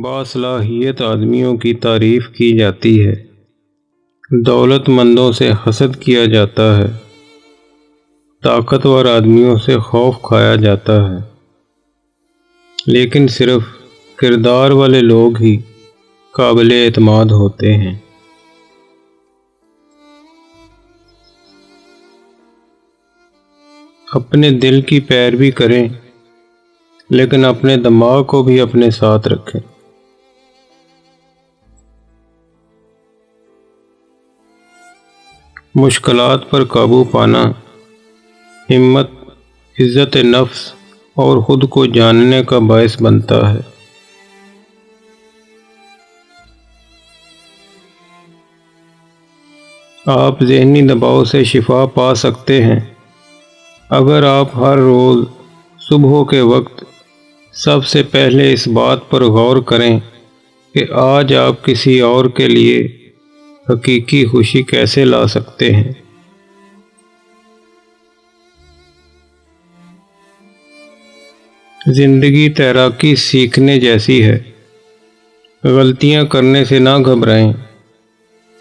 باصلاحیت آدمیوں کی تعریف کی جاتی ہے، دولت مندوں سے حسد کیا جاتا ہے، طاقتور آدمیوں سے خوف کھایا جاتا ہے، لیکن صرف کردار والے لوگ ہی قابل اعتماد ہوتے ہیں۔ اپنے دل کی پیروی کریں، لیکن اپنے دماغ کو بھی اپنے ساتھ رکھیں۔ مشکلات پر قابو پانا ہمت، عزت نفس اور خود کو جاننے کا باعث بنتا ہے۔ آپ ذہنی دباؤ سے شفا پا سکتے ہیں اگر آپ ہر روز صبح کے وقت سب سے پہلے اس بات پر غور کریں کہ آج آپ کسی اور کے لیے حقیقی خوشی کیسے لا سکتے ہیں۔ زندگی تیراکی سیکھنے جیسی ہے، غلطیاں کرنے سے نہ گھبرائیں،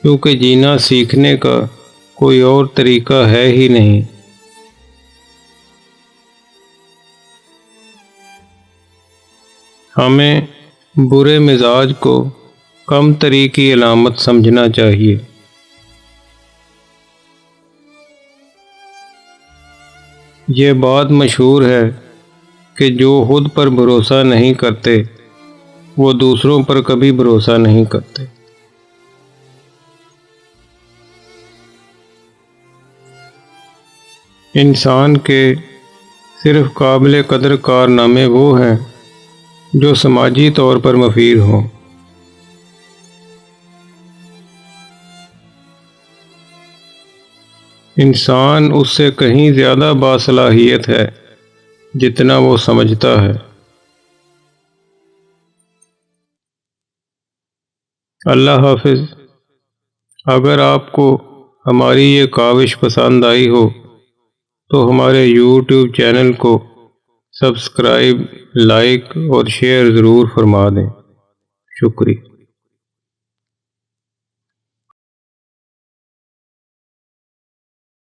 کیونکہ جینا سیکھنے کا کوئی اور طریقہ ہے ہی نہیں۔ ہمیں برے مزاج کو کم تری کی علامت سمجھنا چاہیے۔ یہ بات مشہور ہے کہ جو خود پر بھروسہ نہیں کرتے وہ دوسروں پر کبھی بھروسہ نہیں کرتے۔ انسان کے صرف قابل قدر کارنامے وہ ہیں جو سماجی طور پر مفید ہوں۔ انسان اس سے کہیں زیادہ باصلاحیت ہے جتنا وہ سمجھتا ہے۔ اللہ حافظ۔ اگر آپ کو ہماری یہ کاوش پسند آئی ہو تو ہمارے YouTube چینل کو سبسکرائب، لائک اور شیئر ضرور فرما دیں۔ شکریہ۔